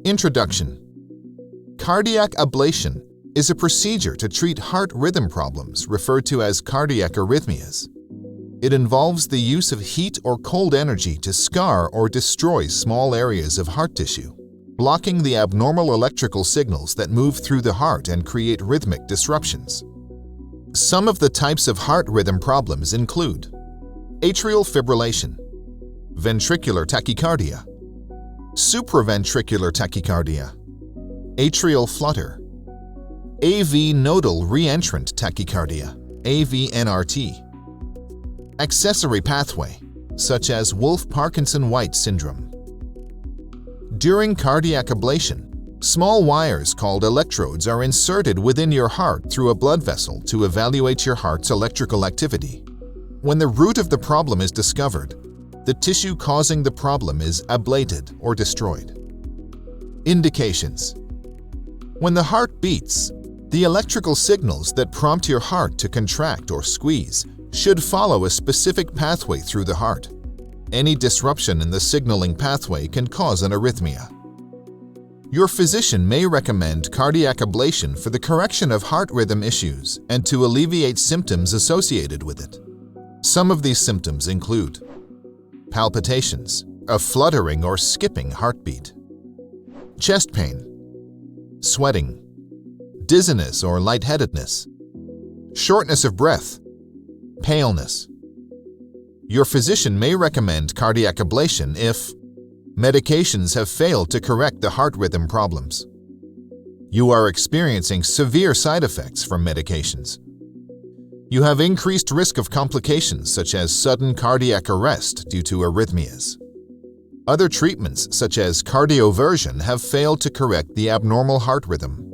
Introduction. Cardiac ablation is a procedure to treat heart rhythm problems referred to as cardiac arrhythmias. It involves the use of heat or cold energy to scar or destroy small areas of heart tissue, blocking the abnormal electrical signals that move through the heart and create rhythmic disruptions. Some of the types of heart rhythm problems include atrial fibrillation, ventricular tachycardia, supraventricular tachycardia, atrial flutter, AV nodal reentrant tachycardia, AVNRT, accessory pathway, such as Wolff-Parkinson-White syndrome. During cardiac ablation, small wires called electrodes are inserted within your heart through a blood vessel to evaluate your heart's electrical activity. When the root of the problem is discovered, the tissue causing the problem is ablated or destroyed. Indications. When the heart beats, the electrical signals that prompt your heart to contract or squeeze should follow a specific pathway through the heart. Any disruption in the signaling pathway can cause an arrhythmia. Your physician may recommend cardiac ablation for the correction of heart rhythm issues and to alleviate symptoms associated with it. Some of these symptoms include palpitations, a fluttering or skipping heartbeat, chest pain, sweating, dizziness or lightheadedness, shortness of breath, paleness. Your physician may recommend cardiac ablation if medications have failed to correct the heart rhythm problems. You are experiencing severe side effects from medications. You have increased risk of complications such as sudden cardiac arrest due to arrhythmias. Other treatments such as cardioversion have failed to correct the abnormal heart rhythm.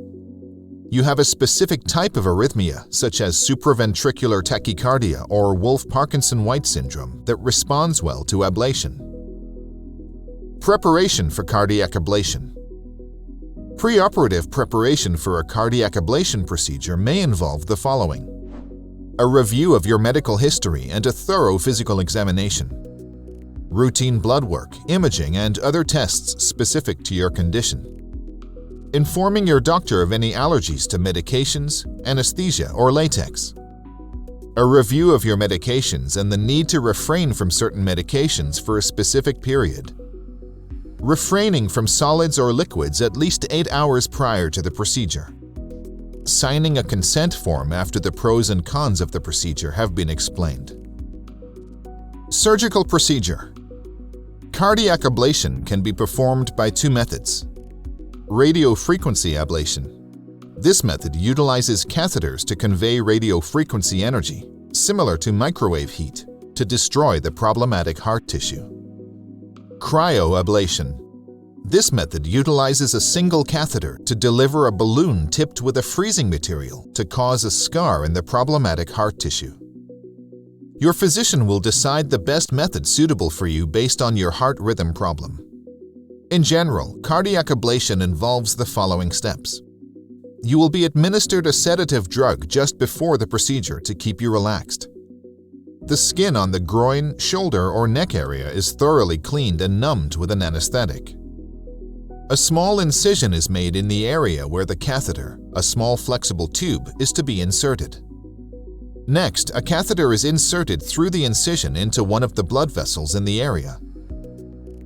You have a specific type of arrhythmia, such as supraventricular tachycardia or Wolff-Parkinson-White syndrome, that responds well to ablation. Preparation for cardiac ablation. Preoperative preparation for a cardiac ablation procedure may involve the following: a review of your medical history and a thorough physical examination, routine blood work, imaging, and other tests specific to your condition, informing your doctor of any allergies to medications, anesthesia, or latex, a review of your medications and the need to refrain from certain medications for a specific period, refraining from solids or liquids at least 8 hours prior to the procedure, signing a consent form after the pros and cons of the procedure have been explained. Surgical procedure. Cardiac ablation can be performed by 2 methods. Radiofrequency ablation. This method utilizes catheters to convey radiofrequency energy, similar to microwave heat, to destroy the problematic heart tissue. Cryoablation. This method utilizes a single catheter to deliver a balloon tipped with a freezing material to cause a scar in the problematic heart tissue. Your physician will decide the best method suitable for you based on your heart rhythm problem. In general, cardiac ablation involves the following steps. You will be administered a sedative drug just before the procedure to keep you relaxed. The skin on the groin, shoulder, or neck area is thoroughly cleaned and numbed with an anesthetic. A small incision is made in the area where the catheter, a small flexible tube, is to be inserted. Next, a catheter is inserted through the incision into one of the blood vessels in the area.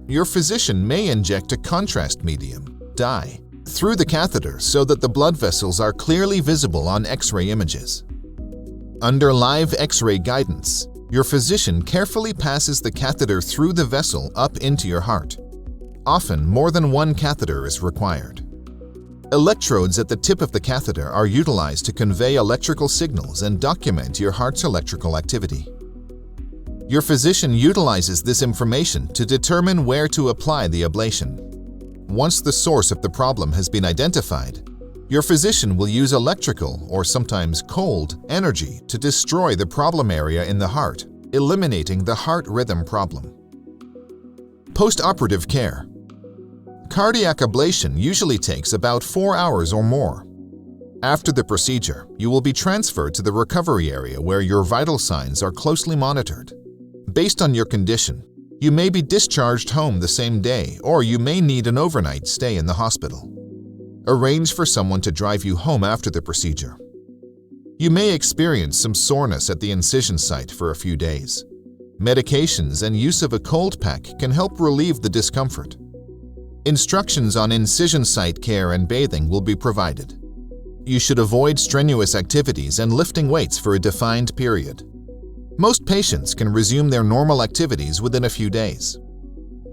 Your physician may inject a contrast medium, dye, through the catheter so that the blood vessels are clearly visible on X-ray images. Under live X-ray guidance, your physician carefully passes the catheter through the vessel up into your heart. Often, more than one catheter is required. Electrodes at the tip of the catheter are utilized to convey electrical signals and document your heart's electrical activity. Your physician utilizes this information to determine where to apply the ablation. Once the source of the problem has been identified, your physician will use electrical, or sometimes cold, energy to destroy the problem area in the heart, eliminating the heart rhythm problem. Postoperative care. Cardiac ablation usually takes about 4 hours or more. After the procedure, you will be transferred to the recovery area where your vital signs are closely monitored. Based on your condition, You may be discharged home the same day, or you may need an overnight stay in the hospital. Arrange for someone to drive you home after the procedure. You may experience some soreness at the incision site for a few days. Medications and use of a cold pack can help relieve the discomfort. Instructions on incision site care and bathing will be provided. You should avoid strenuous activities and lifting weights for a defined period. Most patients can resume their normal activities within a few days.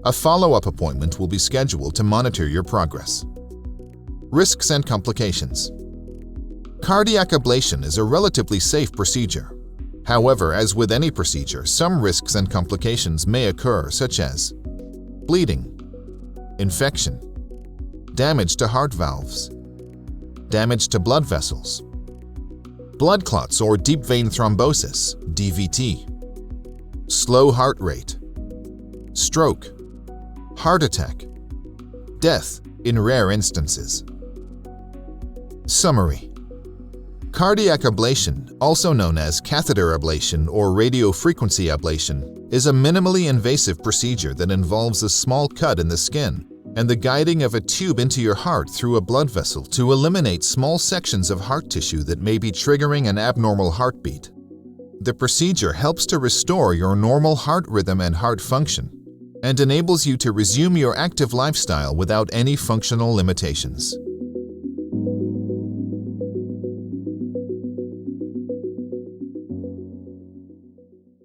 A follow-up appointment will be scheduled to monitor your progress. Risks and complications. Cardiac ablation is a relatively safe procedure. However, as with any procedure, some risks and complications may occur, such as bleeding, infection, damage to heart valves, damage to blood vessels, blood clots or deep vein thrombosis, DVT, slow heart rate, stroke, heart attack, death in rare instances. Summary. Cardiac ablation, also known as catheter ablation or radiofrequency ablation, is a minimally invasive procedure that involves a small cut in the skin and the guiding of a tube into your heart through a blood vessel to eliminate small sections of heart tissue that may be triggering an abnormal heartbeat. The procedure helps to restore your normal heart rhythm and heart function and enables you to resume your active lifestyle without any functional limitations.